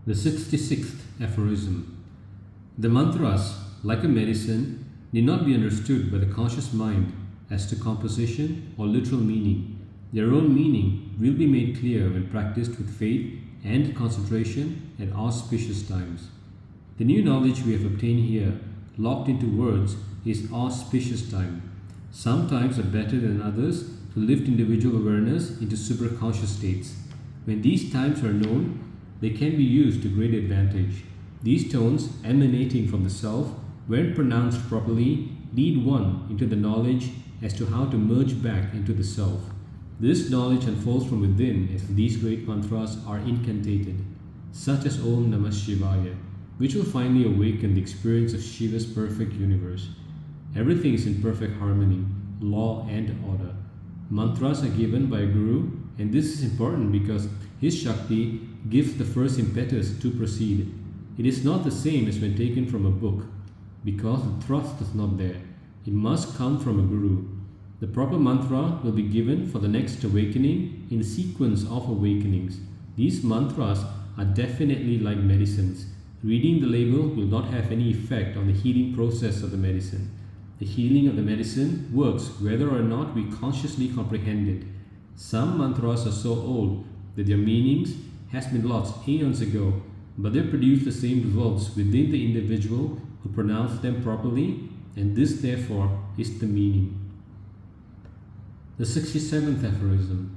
The 66th Aphorism. The mantras, like a medicine, need not be understood by the conscious mind as to composition or literal meaning. Their own meaning will be made clear when practiced with faith and concentration at auspicious times. The new knowledge we have obtained here, locked into words, is auspicious time. Some times are better than others to lift individual awareness into superconscious states. When these times are known, they can be used to great advantage. These tones, emanating from the self, when pronounced properly, lead one into the knowledge as to how to merge back into the self. This knowledge unfolds from within as these great mantras are incantated, such as Om Namah Shivaya, which will finally awaken the experience of Shiva's perfect universe. Everything is in perfect harmony, law and order. Mantras are given by a guru, and this is important because his Shakti gives the first impetus to proceed. It is not the same as when taken from a book, because the thrust is not there. It must come from a guru. The proper mantra will be given for the next awakening in the sequence of awakenings. These mantras are definitely like medicines. Reading the label will not have any effect on the healing process of the medicine. The healing of the medicine works whether or not we consciously comprehend it. Some mantras are so old that their meanings has been lost aeons ago, but they produce the same results within the individual who pronounce them properly, and this therefore is the meaning. The 67th Aphorism.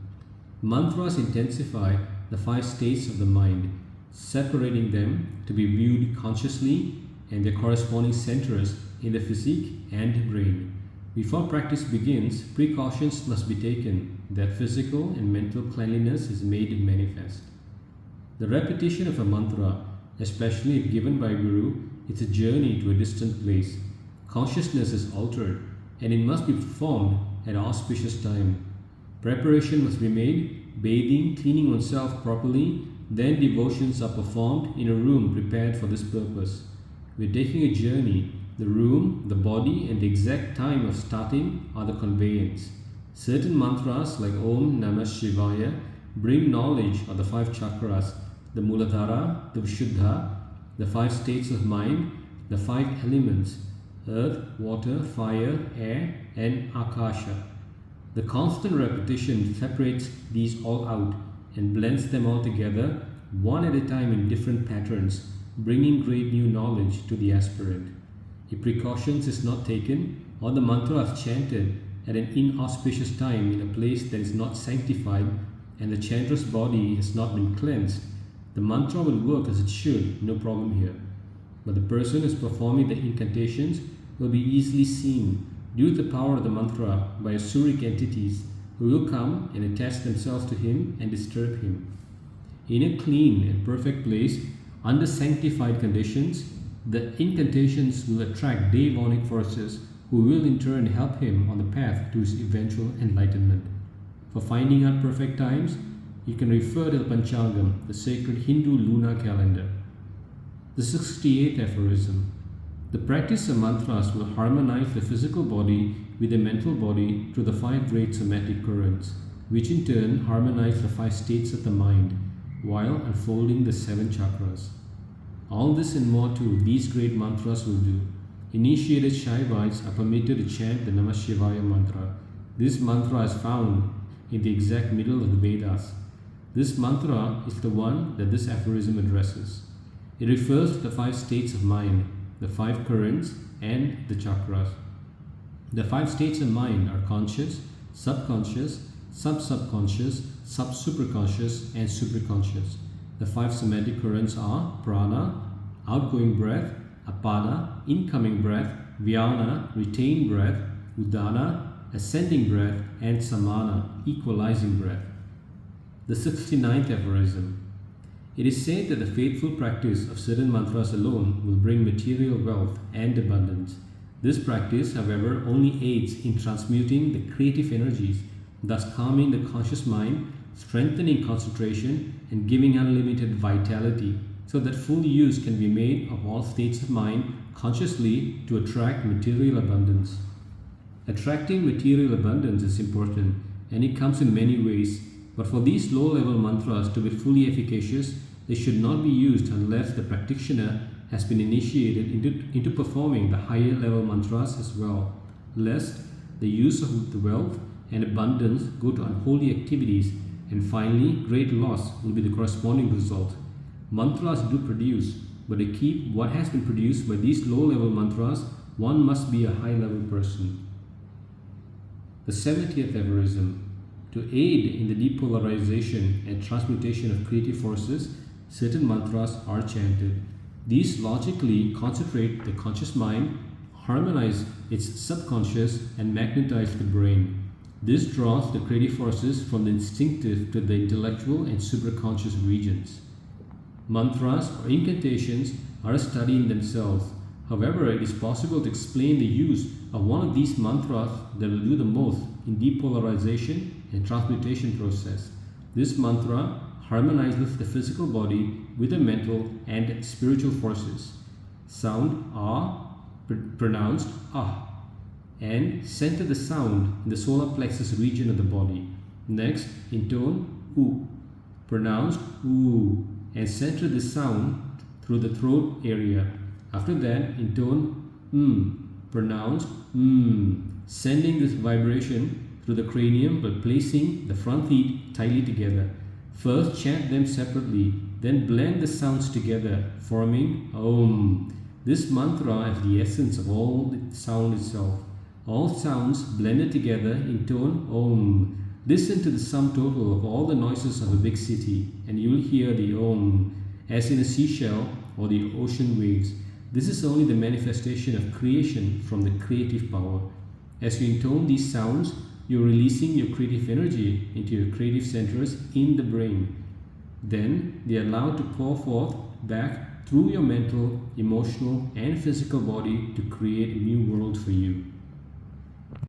Mantras intensify the 5 states of the mind, separating them to be viewed consciously and their corresponding centers in the physique and brain. Before practice begins, precautions must be taken that physical and mental cleanliness is made manifest. The repetition of a mantra, especially if given by a guru, is a journey to a distant place. Consciousness is altered, and it must be performed at auspicious time. Preparation must be made, bathing, cleaning oneself properly, then devotions are performed in a room prepared for this purpose. We are taking a journey. The room, the body, and the exact time of starting are the conveyance. Certain mantras like Om Namah Shivaya bring knowledge of the 5 chakras, the Muladhara, the Vishuddha, the 5 states of mind, the 5 elements, earth, water, fire, air, and Akasha. The constant repetition separates these all out and blends them all together, one at a time in different patterns, bringing great new knowledge to the aspirant. If precautions is not taken, or the mantra is chanted at an inauspicious time in a place that is not sanctified, and the chanter's body has not been cleansed, the mantra will work as it should, no problem here. But the person who is performing the incantations will be easily seen due to the power of the mantra by asuric entities who will come and attach themselves to him and disturb him. In a clean and perfect place, under sanctified conditions, the incantations will attract demonic forces who will in turn help him on the path to his eventual enlightenment. For finding out perfect times, you can refer to the Panchangam, the sacred Hindu lunar calendar. The 68th Aphorism. The practice of mantras will harmonize the physical body with the mental body through the 5 great somatic currents, which in turn harmonize the 5 states of the mind, while unfolding the 7 chakras. All this and more too these great mantras will do. Initiated Shaivites are permitted to chant the Namah Shivaya mantra. This mantra is found in the exact middle of the Vedas. This mantra is the one that this aphorism addresses. It refers to the 5 states of mind, the 5 currents, and the chakras. The 5 states of mind are conscious, subconscious, sub-subconscious, sub-superconscious, and superconscious. The 5 somatic currents are prana, outgoing breath, apana, incoming breath, vyana, retained breath, udana, ascending breath, and samana, equalizing breath. The 69th Aphorism. It is said that the faithful practice of certain mantras alone will bring material wealth and abundance. This practice, however, only aids in transmuting the creative energies, thus calming the conscious mind, strengthening concentration, and giving unlimited vitality, so that full use can be made of all states of mind consciously to attract material abundance. Attracting material abundance is important, and it comes in many ways. But for these low-level mantras to be fully efficacious, they should not be used unless the practitioner has been initiated into performing the higher level mantras as well, lest the use of the wealth and abundance go to unholy activities, and finally great loss will be the corresponding result. Mantras do produce, but to keep what has been produced by these low-level mantras, one must be a high-level person. The 70th aphorism. To aid in the depolarization and transmutation of creative forces, certain mantras are chanted. These logically concentrate the conscious mind, harmonize its subconscious, and magnetize the brain. This draws the creative forces from the instinctive to the intellectual and superconscious regions. Mantras or incantations are a study in themselves. However, it is possible to explain the use of one of these mantras that will do the most in depolarization and transmutation process. This mantra harmonizes the physical body with the mental and spiritual forces. Sound ah, pronounced ah, and center the sound in the solar plexus region of the body. Next, intone oo, pronounced oo, and center the sound through the throat area. After that, intone pronounced sending this vibration through the cranium by placing the front teeth tightly together. First chant them separately, then blend the sounds together, forming Om. This mantra is the essence of all the sound itself. All sounds blended together intone Om. Listen to the sum total of all the noises of a big city, and you will hear the Om, as in a seashell or the ocean waves. This is only the manifestation of creation from the creative power. As you intone these sounds, you are releasing your creative energy into your creative centers in the brain. Then they are allowed to pour forth back through your mental, emotional, and physical body to create a new world for you.